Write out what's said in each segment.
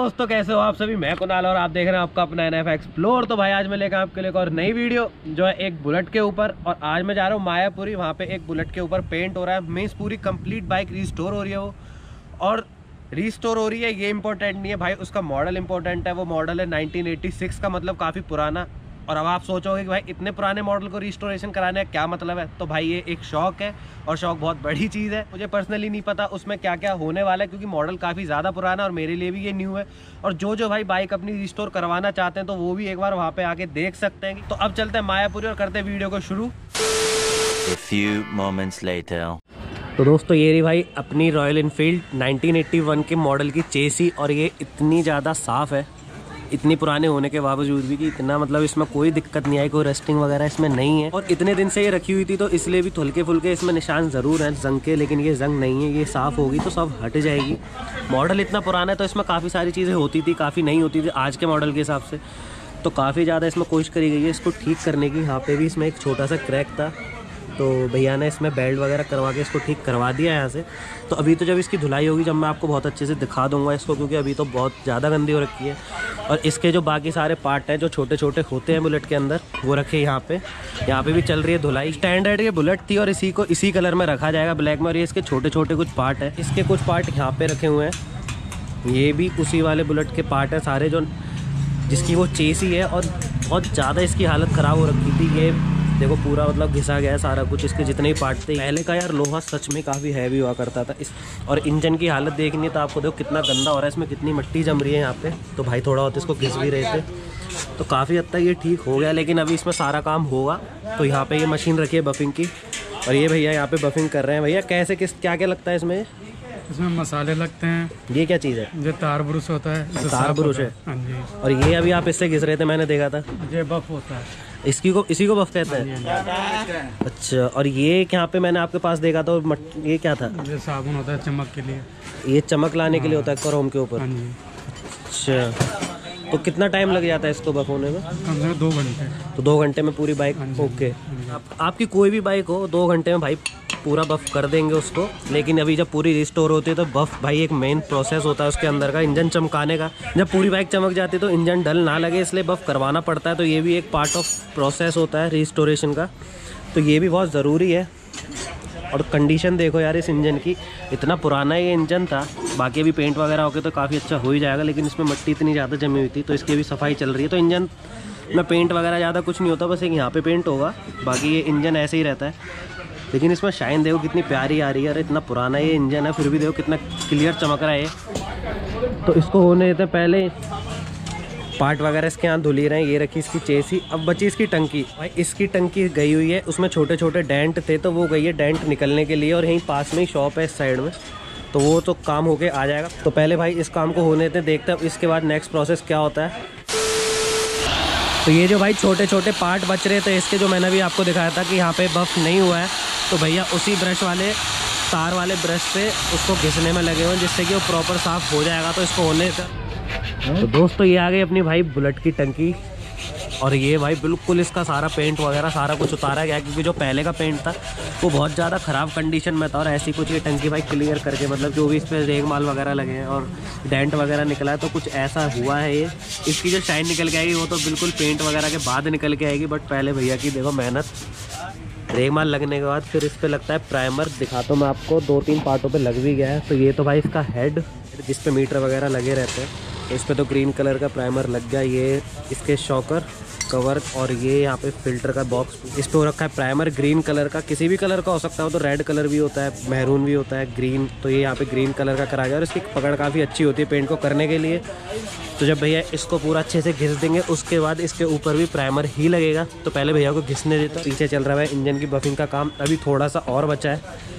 दोस्तों, कैसे हो आप सभी। मैं कुणाल और आप देख रहे हैं आपका अपना NF एक्सप्लोर। तो भाई आज मैं लेकर आपके लिए एक और नई वीडियो जो है एक बुलेट के ऊपर। और आज मैं जा रहा हूँ मायापुरी, वहाँ पे एक बुलेट के ऊपर पेंट हो रहा है। मीन्स पूरी कंप्लीट बाइक रिस्टोर हो रही है वो। और रिस्टोर हो रही है ये इंपॉर्टेंट नहीं है भाई, उसका मॉडल इंपॉर्टेंट है। वो मॉडल है 1986 का, मतलब काफ़ी पुराना। और अब आप सोचोगे कि भाई इतने पुराने मॉडल को रिस्टोरेशन कराने का क्या मतलब है। तो भाई ये एक शौक है और शौक बहुत बड़ी चीज़ है। मुझे पर्सनली नहीं पता उसमें क्या क्या होने वाला है, क्योंकि मॉडल काफ़ी ज़्यादा पुराना है और मेरे लिए भी ये न्यू है। और जो भाई बाइक अपनी रिस्टोर करवाना चाहते हैं तो वो भी एक बार वहाँ पे आके देख सकते हैं। तो अब चलते हैं मायापुरी और करते हैं वीडियो को शुरू। A few moments later. तो दोस्तों ये रही भाई अपनी रॉयल इनफील्ड 1981 के मॉडल की चेसी। और ये इतनी ज़्यादा साफ़ है, इतनी पुराने होने के बावजूद भी, कि इतना मतलब इसमें कोई दिक्कत नहीं आई, कोई रस्टिंग वगैरह इसमें नहीं है। और इतने दिन से ये रखी हुई थी तो इसलिए भी हल्के फुल्के इसमें निशान ज़रूर हैं जंग के, लेकिन ये जंग नहीं है। ये साफ़ होगी तो सब हट जाएगी। मॉडल इतना पुराना है तो इसमें काफ़ी सारी चीज़ें होती थी, काफ़ी नहीं होती थी आज के मॉडल के हिसाब से। तो काफ़ी ज़्यादा इसमें कोशिश करी गई है इसको ठीक करने की। यहाँ पर भी इसमें एक छोटा सा क्रैक था, तो भैया ने इसमें बेल्ट वगैरह करवा के इसको ठीक करवा दिया है यहाँ से। तो अभी तो जब इसकी धुलाई होगी, जब मैं आपको बहुत अच्छे से दिखा दूंगा इसको, क्योंकि अभी तो बहुत ज़्यादा गंदी हो रखी है। और इसके जो बाकी सारे पार्ट हैं जो छोटे छोटे होते हैं बुलेट के अंदर, वो रखे यहाँ पे भी चल रही है धुलाई। स्टैंडर्ड ये बुलेट थी और इसी को इसी कलर में रखा जाएगा, ब्लैक में। और ये इसके छोटे छोटे कुछ पार्ट हैं, इसके कुछ पार्ट यहाँ पे रखे हुए हैं। ये भी उसी वाले बुलेट के पार्ट हैं सारे, जो जिसकी वो चेसी है। और बहुत ज़्यादा इसकी हालत ख़राब हो रखी थी। ये देखो पूरा मतलब घिसा गया है सारा कुछ, इसके जितने भी पार्ट थे। पहले का यार लोहा सच में काफ़ी हैवी हुआ करता था इस। और इंजन की हालत देखनी तो आपको देखो कितना गंदा हो रहा है, इसमें कितनी मिट्टी जम रही है यहाँ पे। तो भाई थोड़ा बहुत इसको घिस भी रहे थे, तो काफ़ी हद तक ये ठीक हो गया। लेकिन अभी इसमें सारा काम होगा। तो यहाँ पे ये मशीन रखी है बफिंग की, और ये भैया यहाँ पे बफिंग कर रहे हैं। भैया कैसे क्या क्या लगता है इसमें? इसमें मसाले लगते हैं। ये क्या चीज़ है? ये तार ब्रुश होता है। तार ब्रुश है। हाँ जी। और ये अभी आप इससे घिस रहे थे, मैंने देखा था। ये बफ होता है। इसी को बफ कहते हैं? अच्छा। और ये यहाँ पे मैंने आपके पास देखा था, ये क्या था? ये साबुन होता है चमक के लिए। ये चमक लाने के लिए होता है क्रोम के ऊपर? हाँ जी। अच्छा, तो कितना टाइम लग जाता है इसको बफ होने में? कम से कम 2 घंटे। तो 2 घंटे में पूरी बाइक? ओके। आपकी कोई भी बाइक हो 2 घंटे में भाई पूरा बफ कर देंगे उसको। लेकिन अभी जब पूरी रिस्टोर होती है तो बफ भाई एक मेन प्रोसेस होता है उसके अंदर का, इंजन चमकाने का। जब पूरी बाइक चमक जाती है तो इंजन डल ना लगे, इसलिए बफ करवाना पड़ता है। तो ये भी एक पार्ट ऑफ प्रोसेस होता है रिस्टोरेशन का, तो ये भी बहुत ज़रूरी है। और कंडीशन देखो यार इस इंजन की, इतना पुराना ये इंजन था। बाकी अभी पेंट वगैरह होके तो काफ़ी अच्छा हो ही जाएगा, लेकिन इसमें मिट्टी इतनी ज़्यादा जमी हुई थी तो इसकी भी सफाई चल रही है। तो इंजन में पेंट वगैरह ज़्यादा कुछ नहीं होता, बस एक यहाँ पे पेंट होगा, बाकी ये इंजन ऐसे ही रहता है। लेकिन इसमें शाइन देखो कितनी प्यारी आ रही है। अरे इतना पुराना ये इंजन है फिर भी देखो कितना क्लियर चमक रहा है ये। तो इसको होने देते पहले, पार्ट वगैरह इसके यहाँ धुल ही रहे हैं। ये रखी इसकी चेसी। अब बची इसकी टंकी। भाई इसकी टंकी गई हुई है, उसमें छोटे छोटे डेंट थे तो वो गई है डेंट निकलने के लिए। और यहीं पास में ही शॉप है इस साइड में, तो वो तो काम होके आ जाएगा। तो पहले भाई इस काम को होने देते, देखते हैं इसके बाद नेक्स्ट प्रोसेस क्या होता है। तो ये जो भाई छोटे छोटे पार्ट बच रहे थे इसके, जो मैंने भी आपको दिखाया था कि यहाँ पे बफ नहीं हुआ है, तो भैया उसी ब्रश वाले तार वाले ब्रश से उसको घिसने में लगे हुए हैं, जिससे कि वो प्रॉपर साफ हो जाएगा। तो इसको होने देते। तो दोस्तों ये आ गई अपनी भाई बुलेट की टंकी। और ये भाई बिल्कुल इसका सारा पेंट वगैरह सारा कुछ उतारा गया, क्योंकि जो पहले का पेंट था वो बहुत ज़्यादा ख़राब कंडीशन में था। और ऐसी कुछ ये टंकी भाई क्लियर करके, मतलब जो भी इस पर रेग माल वगैरह लगे हैं और डेंट वगैरह निकला है, तो कुछ ऐसा हुआ है। ये इसकी जो शाइन निकल के आएगी वो तो बिल्कुल पेंट वगैरह के बाद निकल के आएगी। बट पहले भैया की देखो मेहनत। रेग माल लगने के बाद फिर इस पर लगता है प्राइमर। दिखाता हूँ मैं आपको, 2-3 पार्टों पे लग भी गया है। तो ये तो भाई इसका हेड जिस पे मीटर वगैरह लगे रहते हैं, तो इस पर तो ग्रीन कलर का प्राइमर लग गया। ये इसके शॉकर कवर, और ये यहाँ पे फिल्टर का बॉक्स, इस पर रखा है प्राइमर ग्रीन कलर का। किसी भी कलर का हो सकता है, तो रेड कलर भी होता है, मैरून भी होता है, ग्रीन। तो ये यहाँ पे ग्रीन कलर का करा गया। और इसकी पकड़ काफ़ी अच्छी होती है पेंट को करने के लिए। तो जब भैया इसको पूरा अच्छे से घिस देंगे उसके बाद इसके ऊपर भी प्राइमर ही लगेगा। तो पहले भैया को घिसने देता। पीछे चल रहा है इंजन की बफिंग का काम, अभी थोड़ा सा और बचा है।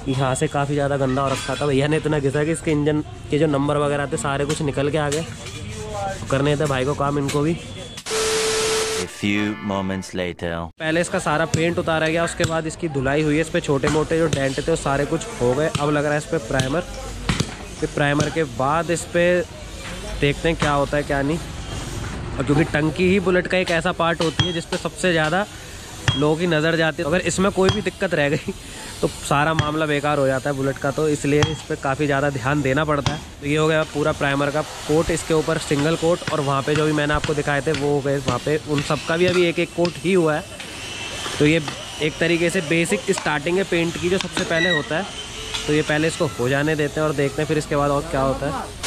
यहाँ से काफ़ी ज़्यादा गंदा हो रखा था, भैया ने इतना घिसा कि इसके इंजन के जो नंबर वगैरह थे सारे कुछ निकल के आ गए। करने थे भाई को काम इनको भी। A few moments later. पहले इसका सारा पेंट उतारा गया, उसके बाद इसकी धुलाई हुई है। इस पर छोटे मोटे जो डेंट थे वो सारे कुछ हो गए। अब लग रहा है इस पर प्राइमर। फिर प्राइमर के बाद इस पर देखते हैं क्या होता है क्या नहीं। और क्योंकि टंकी ही बुलेट का एक ऐसा पार्ट होती है जिस पे सबसे ज़्यादा लोगों की नज़र जाती है। अगर इसमें कोई भी दिक्कत रह गई तो सारा मामला बेकार हो जाता है बुलेट का, तो इसलिए इस पर काफ़ी ज़्यादा ध्यान देना पड़ता है। तो ये हो गया पूरा प्राइमर का कोट, इसके ऊपर सिंगल कोट, और वहाँ पे जो भी मैंने आपको दिखाए थे वो हो गए, वहाँ पे उन सब का भी अभी एक एक कोट ही हुआ है। तो ये एक तरीके से बेसिक स्टार्टिंग है पेंट की जो सबसे पहले होता है। तो ये पहले इसको हो जाने देते हैं और देखते हैं फिर इसके बाद और क्या होता है।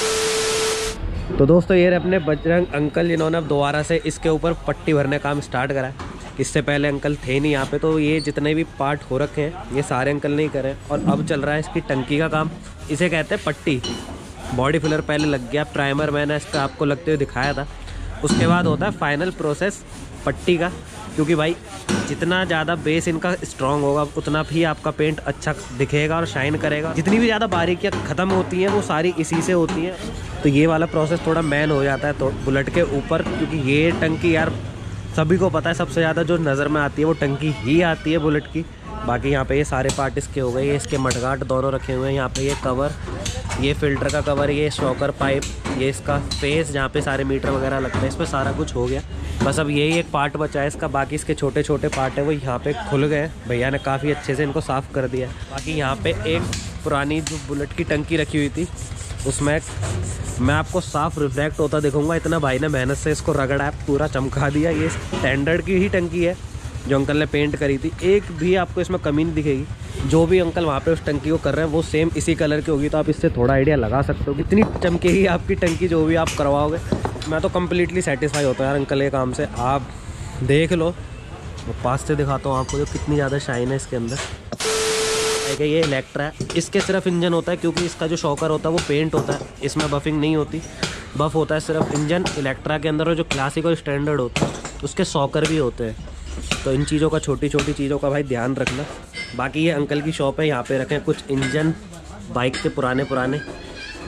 तो दोस्तों ये रहे अपने बजरंग अंकल, जिन्होंने अब दोबारा से इसके ऊपर पट्टी भरने का काम स्टार्ट करा है। इससे पहले अंकल थे नहीं यहाँ पे, तो ये जितने भी पार्ट हो रखे हैं ये सारे अंकल नहीं करे, और अब चल रहा है इसकी टंकी का काम। इसे कहते हैं पट्टी। बॉडी फिलर पहले लग गया, प्राइमर मैंने इसका आपको लगते हुए दिखाया था। उसके बाद होता है फाइनल प्रोसेस पट्टी का, क्योंकि भाई जितना ज़्यादा बेस इनका स्ट्रॉन्ग होगा उतना भी आपका पेंट अच्छा दिखेगा और शाइन करेगा। जितनी भी ज़्यादा बारीकियाँ ख़त्म होती हैं वो सारी इसी से होती हैं। तो ये वाला प्रोसेस थोड़ा मैन हो जाता है तो बुलेट के ऊपर, क्योंकि ये टंकी यार सभी को पता है सबसे ज़्यादा जो नज़र में आती है वो टंकी ही आती है बुलेट की। बाकी यहाँ पे ये सारे पार्ट इसके हो गए, ये इसके मडगार्ड दोनों रखे हुए हैं। यहाँ पे ये कवर, ये फिल्टर का कवर, ये शॉकर पाइप, ये इसका फेस जहाँ पे सारे मीटर वगैरह लगते हैं, इस पर सारा कुछ हो गया। बस अब यही एक पार्ट बचा है इसका, बाकी इसके छोटे छोटे पार्ट है वो यहाँ पे खुल गए। भैया ने काफ़ी अच्छे से इनको साफ़ कर दिया। बाकी यहाँ पे एक पुरानी जो बुलेट की टंकी रखी हुई थी उसमें मैं आपको साफ रिफ्लेक्ट होता दिखूंगा, इतना भाई ने मेहनत से इसको रगड़ा है, पूरा चमका दिया। ये स्टैंडर्ड की ही टंकी है जो अंकल ने पेंट करी थी, एक भी आपको इसमें कमी नहीं दिखेगी। जो भी अंकल वहाँ पे उस टंकी को कर रहे हैं वो सेम इसी कलर की होगी, तो आप इससे थोड़ा आइडिया लगा सकते हो कितनी चमकेगी आपकी टंकी जो भी आप करवाओगे। मैं तो कम्प्लीटली सेटिस्फाई होता हूँ यार अंकल के काम से। आप देख लो, मैं पास से दिखाता हूँ आपको जो कितनी ज़्यादा शाइन है इसके अंदर। ये इलेक्ट्रा है, इसके सिर्फ इंजन होता है, क्योंकि इसका जो शॉकर होता है वो पेंट होता है, इसमें बफिंग नहीं होती। बफ होता है सिर्फ इंजन। इलेक्ट्रा के अंदर जो क्लासिक और स्टैंडर्ड होता है उसके शॉकर भी होते हैं। तो इन चीज़ों का, छोटी छोटी चीज़ों का भाई ध्यान रखना। बाकी ये अंकल की शॉप है, यहाँ पे रखे हैं कुछ इंजन बाइक के पुराने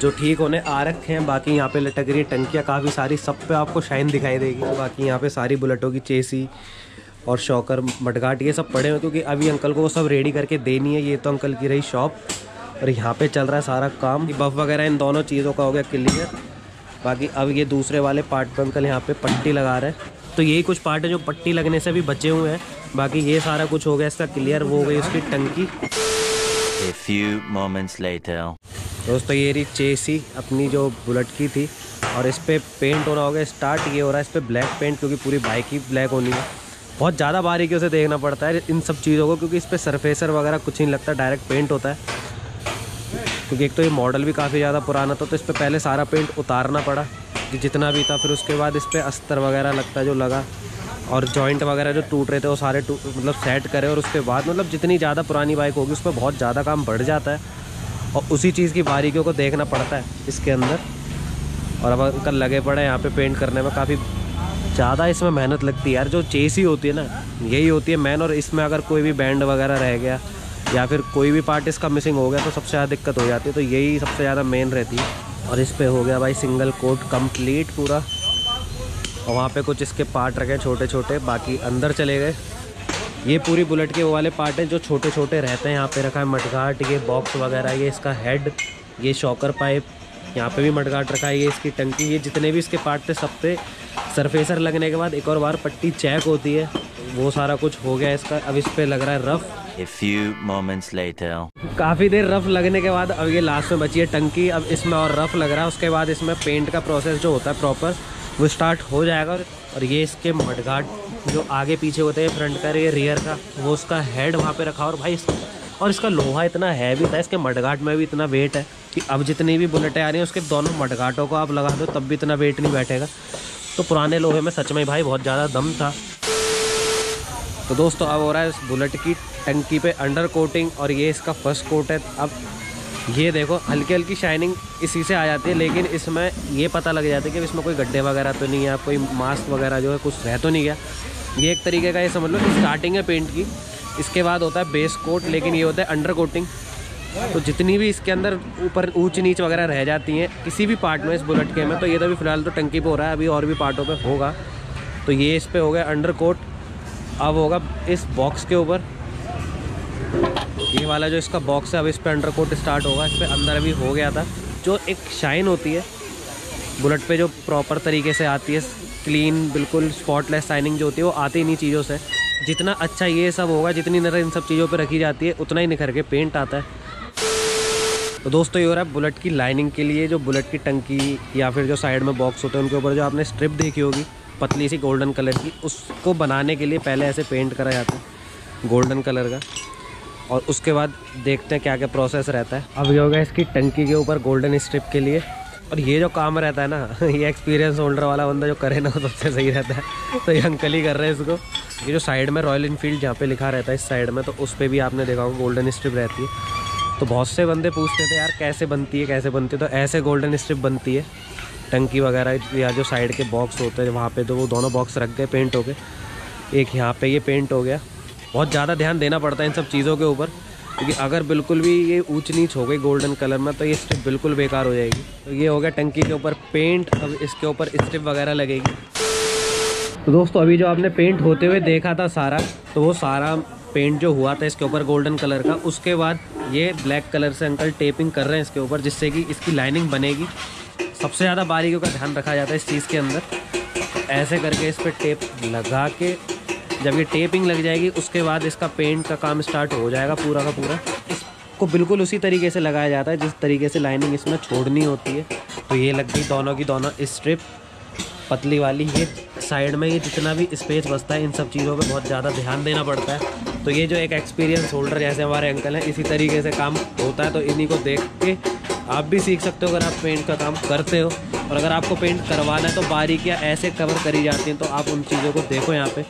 जो ठीक होने आ रखे हैं। बाकी यहाँ पे लटक रही है टंकियाँ काफ़ी सारी, सब पे आपको शाइन दिखाई देगी। बाकी यहाँ पे सारी बुलेटों की चेसी और शॉकर मडगाट ये सब पड़े हुए, क्योंकि अभी अंकल को वो सब रेडी करके देनी है। ये तो अंकल की रही शॉप, और यहाँ पे चल रहा है सारा काम। बफ वगैरह इन दोनों चीज़ों का हो गया क्लियर। बाकी अब ये दूसरे वाले पार्ट पर अंकल यहाँ पे पट्टी लगा रहे हैं। तो यही कुछ पार्ट है जो पट्टी लगने से भी बचे हुए हैं। बाकी ये सारा कुछ हो गया इसका क्लियर, वो हो गई उसकी टंकी। A few moments later. दोस्तों ये रही चेसी अपनी जो बुलेट की थी, और इस पर पेंट होना हो गया स्टार्ट। ये हो रहा है इस पर ब्लैक पेंट, क्योंकि पूरी बाइक ही ब्लैक होनी है। बहुत ज़्यादा बारीकियों से देखना पड़ता है इन सब चीज़ों को, क्योंकि इस पर सरफेसर वगैरह कुछ नहीं लगता, डायरेक्ट पेंट होता है। क्योंकि एक तो ये मॉडल भी काफ़ी ज़्यादा पुराना था, तो इस पर पहले सारा पेंट उतारना पड़ा कि जितना भी था। फिर उसके बाद इस पर अस्तर वगैरह लगता है जो लगा, और जॉइंट वगैरह जो टूट रहे थे वो सारे मतलब सेट करे। और उसके बाद मतलब जितनी ज़्यादा पुरानी बाइक होगी उस पर बहुत ज़्यादा काम बढ़ जाता है, और उसी चीज़ की बारीकियों को देखना पड़ता है इसके अंदर। और अब अंकल लगे पड़े यहाँ पे पेंट करने में, काफ़ी ज़्यादा इसमें मेहनत लगती है यार। जो चेसी होती है ना यही होती है मैन, और इसमें अगर कोई भी बैंड वगैरह रह गया या फिर कोई भी पार्ट इसका मिसिंग हो गया तो सबसे ज़्यादा दिक्कत हो जाती है। तो यही सबसे ज़्यादा मेन रहती है। और इस पे हो गया भाई सिंगल कोट कंप्लीट पूरा, और वहाँ पे कुछ इसके पार्ट रखे छोटे छोटे, बाकी अंदर चले गए। ये पूरी बुलेट के वो वाले पार्ट हैं जो छोटे छोटे रहते हैं। यहाँ पे रखा है मडगार्ड, ये बॉक्स वगैरह, ये इसका हेड, ये शॉकर पाइप, यहाँ पे भी मडगार्ड रखा है, ये इसकी टंकी, ये जितने भी इसके पार्ट थे सब पे सरफेसर लगने के बाद एक और बार पट्टी चेक होती है। वो सारा कुछ हो गया इसका। अब इस पे लग रहा है rough. A few moments later. काफ़ी देर रफ लगने के बाद अब ये लास्ट में बची है टंकी। अब इसमें और रफ लग रहा है, उसके बाद इसमें पेंट का प्रोसेस जो होता है प्रॉपर वो स्टार्ट हो जाएगा। और ये इसके मडगार्ड जो आगे पीछे होते हैं, फ्रंट का, ये रियर का, वो उसका हेड वहाँ पे रखा। और भाई और इसका लोहा इतना हैवी था, इसके मडगार्ड में भी इतना वेट है कि अब जितनी भी बुलेटें आ रही हैं उसके दोनों मडगार्डों को आप लगा दो तब भी इतना वेट नहीं बैठेगा। तो पुराने लोहे में सच में भाई बहुत ज़्यादा दम था। तो दोस्तों अब हो रहा है इस बुलेट की टंकी पे अंडर कोटिंग, और ये इसका फर्स्ट कोट है। अब ये देखो हल्की हल्की शाइनिंग इसी से आ जाती है, लेकिन इसमें ये पता लग जाता है कि इसमें कोई गड्ढे वगैरह तो नहीं है, कोई मास्क वगैरह जो है कुछ रह तो नहीं गया। ये एक तरीके का ये समझ लो स्टार्टिंग है पेंट की। इसके बाद होता है बेस कोट, लेकिन ये होता है अंडर कोटिंग। तो जितनी भी इसके अंदर ऊपर ऊंच नीच वगैरह रह जाती हैं किसी भी पार्ट में इस बुलेट के में, तो ये तो अभी फ़िलहाल तो टंकी पे हो रहा है, अभी और भी पार्टों पे होगा। तो ये इस पे हो गया अंडर कोट। अब होगा इस बॉक्स के ऊपर, ये वाला जो इसका बॉक्स है, अब इस पे अंडर कोट स्टार्ट होगा। इस पे अंदर अभी हो गया था। जो एक शाइन होती है बुलेट पे जो प्रॉपर तरीके से आती है, क्लीन बिल्कुल स्पॉटलेस शाइनिंग जो होती है वो आती इन्हीं चीज़ों से। जितना अच्छा ये सब होगा, जितनी नज़र इन सब चीज़ों पे रखी जाती है, उतना ही निखर के पेंट आता है। तो दोस्तों ये हो रहा है बुलेट की लाइनिंग के लिए, जो बुलेट की टंकी या फिर जो साइड में बॉक्स होते हैं उनके ऊपर जो आपने स्ट्रिप देखी होगी पतली सी गोल्डन कलर की, उसको बनाने के लिए पहले ऐसे पेंट करा जाता है गोल्डन कलर का। और उसके बाद देखते हैं क्या क्या प्रोसेस रहता है। अब ये होगा इसकी टंकी के ऊपर गोल्डन स्ट्रिप के लिए। और ये जो काम रहता है ना, ये एक्सपीरियंस होल्डर वाला बंदा जो करे ना वो सबसे सही रहता है। तो ये अंकल ही कर रहे हैं इसको। ये जो साइड में रॉयल इनफील्ड जहाँ पे लिखा रहता है इस साइड में, तो उस पर भी आपने देखा होगा गोल्डन स्ट्रिप रहती है। तो बहुत से बंदे पूछते थे यार कैसे बनती है कैसे बनती है, तो ऐसे गोल्डन स्ट्रिप बनती है टंकी वगैरह या जो साइड के बॉक्स होते हैं वहाँ पे। तो वो दोनों बॉक्स रख गए पेंट हो गए, एक यहाँ पे ये पेंट हो गया। बहुत ज़्यादा ध्यान देना पड़ता है इन सब चीज़ों के ऊपर, क्योंकि अगर बिल्कुल भी ये ऊंच नीच हो गई गोल्डन कलर में तो ये स्ट्रिप बिल्कुल बेकार हो जाएगी। तो ये हो गया टंकी के ऊपर पेंट। अब इसके ऊपर स्ट्रिप वगैरह लगेगी। तो दोस्तों अभी जो आपने पेंट होते हुए देखा था सारा, तो वो सारा पेंट जो हुआ था इसके ऊपर गोल्डन कलर का, उसके बाद ये ब्लैक कलर से अंकल टेपिंग कर रहे हैं इसके ऊपर, जिससे कि इसकी लाइनिंग बनेगी। सबसे ज़्यादा बारीकियों का ध्यान रखा जाता है इस चीज़ के अंदर। ऐसे करके इस पर टेप लगा के जब ये टेपिंग लग जाएगी उसके बाद इसका पेंट का काम स्टार्ट हो जाएगा पूरा का पूरा। इसको बिल्कुल उसी तरीके से लगाया जाता है जिस तरीके से लाइनिंग इसमें छोड़नी होती है। तो ये लग गई दोनों की दोनों स्ट्रिप पतली वाली। ये साइड में ये जितना भी स्पेस बचता है इन सब चीज़ों पे बहुत ज़्यादा ध्यान देना पड़ता है। तो ये जो एक एक्सपीरियंस होल्डर जैसे हमारे अंकल हैं, इसी तरीके से काम होता है। तो इन्हीं को देख के आप भी सीख सकते हो अगर आप पेंट का काम करते हो। और अगर आपको पेंट करवाना है तो बारीकियाँ ऐसे कवर करी जाती हैं, तो आप उन चीज़ों को देखो यहाँ पे।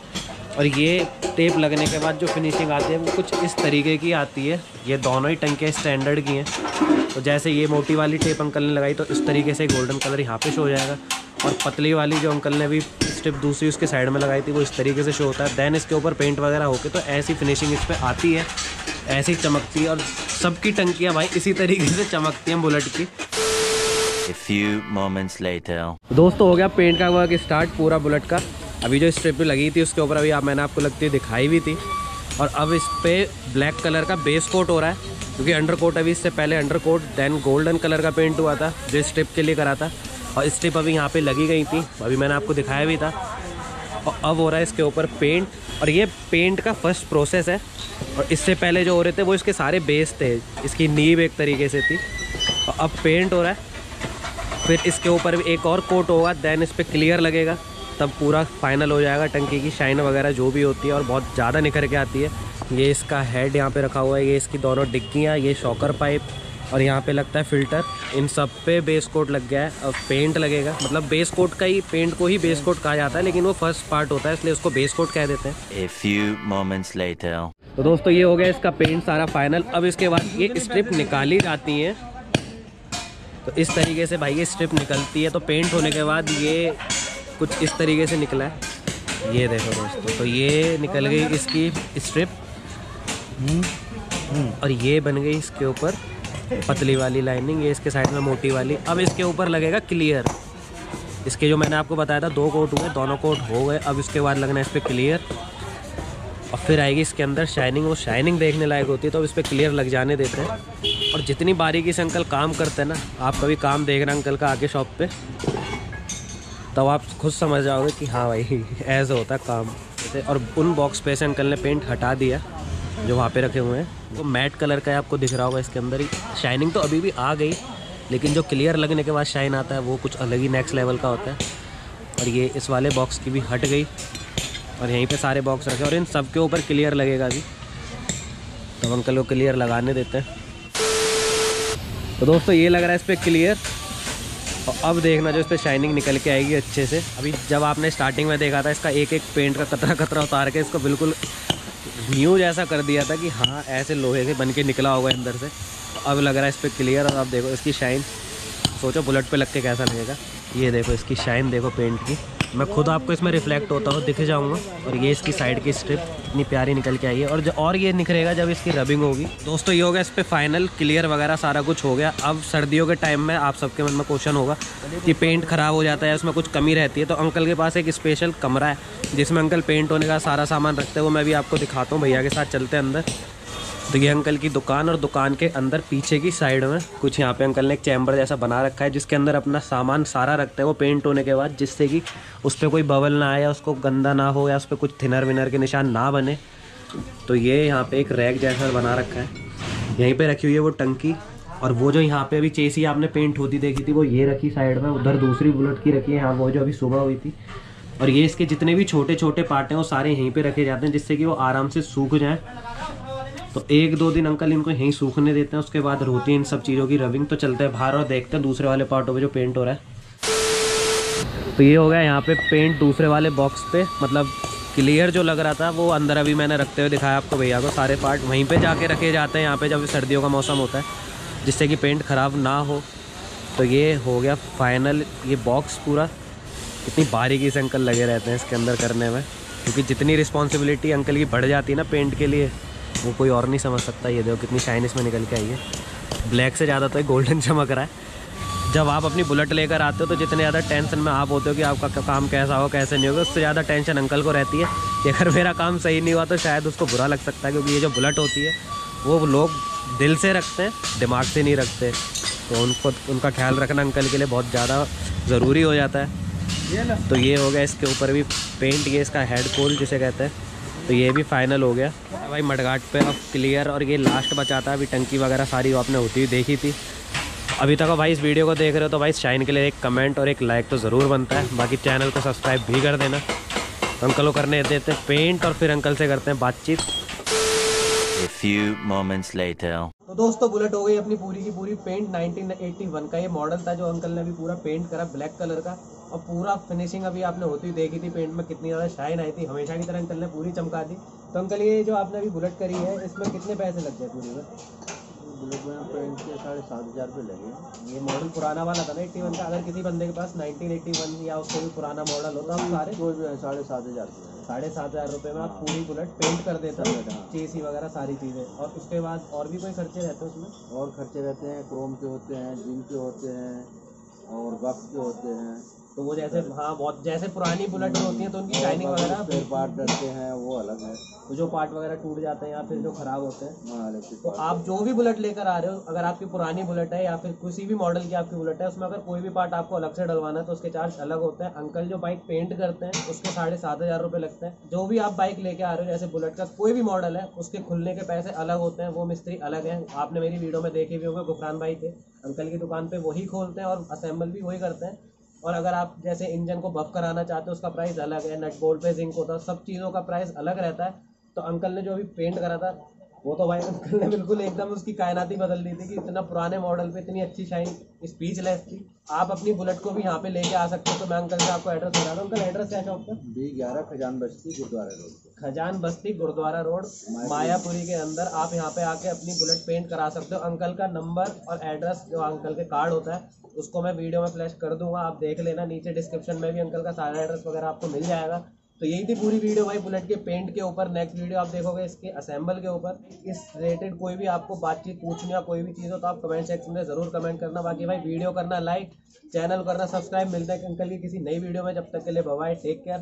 और ये टेप लगने के बाद जो फिनिशिंग आती है वो कुछ इस तरीके की आती है। ये दोनों ही टंकियाँ स्टैंडर्ड की हैं। तो जैसे ये मोटी वाली टेप अंकल ने लगाई तो इस तरीके से गोल्डन कलर यहाँ पे शो हो जाएगा। और पतली वाली जो अंकल ने भी स्ट्रिप दूसरी उसके साइड में लगाई थी वो इस तरीके से शो होता है। दैन इसके ऊपर पेंट वगैरह होके तो ऐसी फिनिशिंग इस पर आती है, ऐसी चमकती है। और सबकी टंकियाँ भाई इसी तरीके से चमकती हैं बुलेट की। A few moments later. दोस्तों हो गया पेंट का वर्क स्टार्ट पूरा बुलेट का। अभी जो स्ट्रिप लगी थी उसके ऊपर अभी मैंने आपको लगती है दिखाई भी थी। और अब इस पर ब्लैक कलर का बेस कोट हो रहा है, क्योंकि अंडर कोट अभी इससे पहले under coat than golden colour का पेंट हुआ था जो स्ट्रिप के लिए करा था। और स्ट्रिप अभी यहाँ पे लगी गई थी, अभी मैंने आपको दिखाया भी था। और अब हो रहा है इसके ऊपर पेंट। और ये पेंट का फर्स्ट प्रोसेस है। और इससे पहले जो हो रहे थे वो इसके सारे बेस थे, इसकी नींव एक तरीके से थी। और अब पेंट हो रहा है, फिर इसके ऊपर भी एक और कोट होगा, दैन इस पर क्लियर लगेगा, तब पूरा फाइनल हो जाएगा। टंकी की शाइन वगैरह जो भी होती है और बहुत ज़्यादा निखर के आती है। ये इसका हेड यहाँ पे रखा हुआ है, ये इसकी दोनों डिग्गियाँ, ये शॉकर पाइप और यहाँ पे लगता है फ़िल्टर। इन सब पे बेस कोट लग गया है। अब पेंट लगेगा, मतलब बेस कोट का ही, पेंट को ही बेस कोट कहा जाता है, लेकिन वो फर्स्ट पार्ट होता है इसलिए उसको बेस कोट कह देते हैं। A few moments later. तो दोस्तों ये हो गया इसका पेंट सारा फाइनल। अब इसके बाद ये स्ट्रिप निकाली जाती है। तो इस तरीके से भाई ये स्ट्रिप निकलती है। तो पेंट होने के बाद ये कुछ इस तरीके से निकला है, ये देखो दोस्तों। तो ये निकल गई इसकी स्ट्रिप और ये बन गई इसके ऊपर पतली वाली लाइनिंग, ये इसके साइड में मोटी वाली। अब इसके ऊपर लगेगा क्लियर। इसके जो मैंने आपको बताया था 2 कोट हुए, दोनों कोट हो गए। अब इसके बाद लगना है इस पर क्लियर और फिर आएगी इसके अंदर शाइनिंग। वो शाइनिंग देखने लायक होती है, तो अब इस पर क्लियर लग जाने देते हैं। और जितनी बारीकी से अंकल काम करते हैं ना, आप कभी काम देखना अंकल का आके शॉप पे, तब आप खुद समझ जाओगे कि हाँ भाई ऐसा होता है काम। और उन बॉक्स पे से अंकल ने पेंट हटा दिया जो वहाँ पे रखे हुए हैं। वो मैट कलर का है, आपको दिख रहा होगा इसके अंदर ही। शाइनिंग तो अभी भी आ गई, लेकिन जो क्लियर लगने के बाद शाइन आता है वो कुछ अलग ही नेक्स्ट लेवल का होता है। और ये इस वाले बॉक्स की भी हट गई और यहीं पे सारे बॉक्स रखे और इन सब के ऊपर क्लियर लगेगा अभी। तो अंकल को क्लियर लगाने देते हैं। तो दोस्तों ये लग रहा है इस पर क्लियर। और अब देखना जो इस पर शाइनिंग निकल के आएगी अच्छे से। अभी जब आपने स्टार्टिंग में देखा था इसका एक एक पेंट का कतरा कतरा उतार के इसको बिल्कुल न्यू जैसा कर दिया था कि हाँ ऐसे लोहे से बन के निकला होगा अंदर से। अब लग रहा है इस पर क्लियर। और अब देखो इसकी शाइन, सोचो बुलेट पे लग के कैसा लगेगा। ये देखो इसकी शाइन देखो पेंट की, मैं खुद आपको इसमें रिफ्लेक्ट होता हूँ दिख जाऊँगा। और ये इसकी साइड की स्ट्रिप इतनी प्यारी निकल के आई है। और ये निखरेगा जब इसकी रबिंग होगी। दोस्तों ये हो गया इस पर फाइनल, क्लियर वगैरह सारा कुछ हो गया। अब सर्दियों के टाइम में आप सबके मन में क्वेश्चन होगा कि पेंट ख़राब हो जाता है, उसमें कुछ कमी रहती है। तो अंकल के पास एक स्पेशल कमरा है जिसमें अंकल पेंट होने का सारा सामान रखते हैं। वो मैं भी आपको दिखाता हूँ, भैया के साथ चलते हैं अंदर। तो ये अंकल की दुकान, और दुकान के अंदर पीछे की साइड में कुछ यहाँ पे अंकल ने एक चैम्बर जैसा बना रखा है जिसके अंदर अपना सामान सारा रखते हैं वो पेंट होने के बाद, जिससे कि उस पर कोई बबल ना आए या उसको गंदा ना हो या उस पर कुछ थिनर विनर के निशान ना बने। तो ये यहाँ पे एक रैक जैसा बना रखा है, यहीं पे रखी हुई है वो टंकी। और वो जो यहाँ पे अभी चेसी आपने पेंट होती देखी थी वो ये रखी साइड में, उधर दूसरी बुलेट की रखी है यहाँ वो जो अभी सुबह हुई थी। और ये इसके जितने भी छोटे छोटे पार्ट हैं वो सारे यहीं पे रखे जाते हैं जिससे कि वो आराम से सूख जाएं। तो 1-2 दिन अंकल इनको यहीं सूखने देते हैं, उसके बाद होती है इन सब चीज़ों की रबिंग। तो चलते हैं बाहर और देखते हैं दूसरे वाले पार्टों पे जो पेंट हो रहा है। तो ये हो गया यहाँ पे पेंट दूसरे वाले बॉक्स पे, मतलब क्लियर जो लग रहा था वो अंदर अभी मैंने रखते हुए दिखाया आपको भैया को। सारे पार्ट वहीं पे जाके रखे जाते हैं यहाँ पे जब सर्दियों का मौसम होता है, जिससे कि पेंट ख़राब ना हो। तो ये हो गया फाइनल ये बॉक्स पूरा। कितनी बारीकी से अंकल लगे रहते हैं इसके अंदर करने में, क्योंकि जितनी रिस्पॉन्सिबिलिटी अंकल की बढ़ जाती है ना पेंट के लिए वो कोई और नहीं समझ सकता। ये देखो कितनी शाइन इसमें निकल के आई है, ब्लैक से ज़्यादा तो ये गोल्डन चमक रहा है। जब आप अपनी बुलेट लेकर आते हो तो जितने ज़्यादा टेंशन में आप होते हो कि आपका काम कैसा हो कैसे नहीं होगा, उससे ज़्यादा टेंशन अंकल को रहती है कि अगर मेरा काम सही नहीं हुआ तो शायद उसको बुरा लग सकता है, क्योंकि ये जो बुलेट होती है वो लोग दिल से रखते हैं, दिमाग से नहीं रखते। तो उनका ख्याल रखना अंकल के लिए बहुत ज़्यादा ज़रूरी हो जाता है। तो ये हो गया इसके ऊपर भी पेंट, ये इसका हेड कोल जिसे कहते हैं। तो ये भी फाइनल हो गया भाई मडगाट पे अब क्लियर। और ये लास्ट बचा था, अभी टंकी वगैरह सारी आपने होती हुई देखी थी। अभी तक भाई इस वीडियो को देख रहे हो तो भाई शाइन के लिए एक कमेंट और एक लाइक तो ज़रूर बनता है, बाकी चैनल को सब्सक्राइब भी कर देना। अंकल को करने देते हैं पेंट और फिर अंकल से करते हैं बातचीत। A few moments later. तो दोस्तों बुलेट हो गई अपनी पूरी की पूरी पेंट। 1981 का ये मॉडल था जो अंकल ने अभी पूरा पेंट करा ब्लैक कलर का, और पूरा फिनिशिंग अभी आपने होती हुई देखी थी पेंट में कितनी ज़्यादा शाइन आई थी। हमेशा की तरह अंकल ने पूरी चमका दी। तो अंकल ये जो आपने अभी बुलेट करी है इसमें कितने पैसे लग गए पूरी में? बुलेट में पेंट के 7,500 रुपये लगे। ये मॉडल पुराना वाला था ना 81 का। अगर किसी बंदे के पास 1981 या उससे भी पुराना मॉडल हो तो आप सारे 7,500 रुपये 7,500 रुपये में आप पूरी बुलेट पेंट कर देते हो, चेसी वगैरह सारी चीज़ें। और उसके बाद और भी कोई खर्चे रहते हैं उसमें? और खर्चे रहते हैं, क्रोम के होते हैं, जिम के होते हैं और बक्स के होते हैं। तो वो जैसे हाँ बहुत जैसे पुरानी बुलेट होती हैं तो उनकी शाइनिंग वगैरह स्पेयर पार्ट रहते हैं वो अलग है। तो जो पार्ट वगैरह टूट जाते हैं या फिर जो खराब होते हैं, हाँ इलेक्ट्रिक तो आप जो भी बुलेट लेकर आ रहे हो, अगर आपकी पुरानी बुलेट है या फिर किसी भी मॉडल की आपकी बुलेट है, उसमें अगर कोई भी पार्ट आपको अलग से डलवाना है तो उसके चार्ज अलग होते हैं। अंकल जो बाइक पेंट करते हैं उसके 7,500 रुपये लगते हैं। जो भी आप बाइक लेके आ रहे हो जैसे बुलेट का कोई भी मॉडल है उसके खुलने के पैसे अलग होते हैं, वो मिस्त्री अलग हैं। आपने मेरी वीडियो में देखे भी होंगे, गुफरान भाई थे अंकल की दुकान पे, वही खोलते हैं और असेंबल भी वही करते हैं। और अगर आप जैसे इंजन को बफ कराना चाहते हो उसका प्राइस अलग है, नट बोल्ट पे जिंक होता है, सब चीज़ों का प्राइस अलग रहता है। तो अंकल ने जो अभी पेंट करा था वो तो भाई अंकल ने बिल्कुल एकदम उसकी कायनात ही बदल दी थी कि इतना पुराने मॉडल पे इतनी अच्छी शाइन स्पीचलेस थी। आप अपनी बुलेट को भी यहाँ पे लेके आ सकते हो। तो मैं अंकल से आपको एड्रेस बता दूँ। अंकल एड्रेस क्या शॉप का? B11 खजान बस्ती गुरुद्वारा रोड। खजान बस्ती गुरुद्वारा रोड मायापुरी के अंदर आप यहाँ पे आके अपनी बुलेट पेंट करा सकते हो। अंकल का नंबर और एड्रेस जो अंकल के कार्ड होता है उसको मैं वीडियो में फ्लैश कर दूंगा, आप देख लेना। नीचे डिस्क्रिप्शन में भी अंकल का सारा एड्रेस वगैरह आपको मिल जाएगा। तो यही थी पूरी वीडियो भाई बुलेट के पेंट के ऊपर। नेक्स्ट वीडियो आप देखोगे इसके असेंबल के ऊपर। इस रिलेटेड कोई भी आपको बातचीत पूछनी या कोई भी चीज़ हो तो आप कमेंट सेक्शन में ज़रूर कमेंट करना। बाकी भाई वीडियो करना लाइक, चैनल करना सब्सक्राइब। मिलते हैं अंकल की किसी नई वीडियो में, जब तक के लिए बाय बाय, टेक केयर।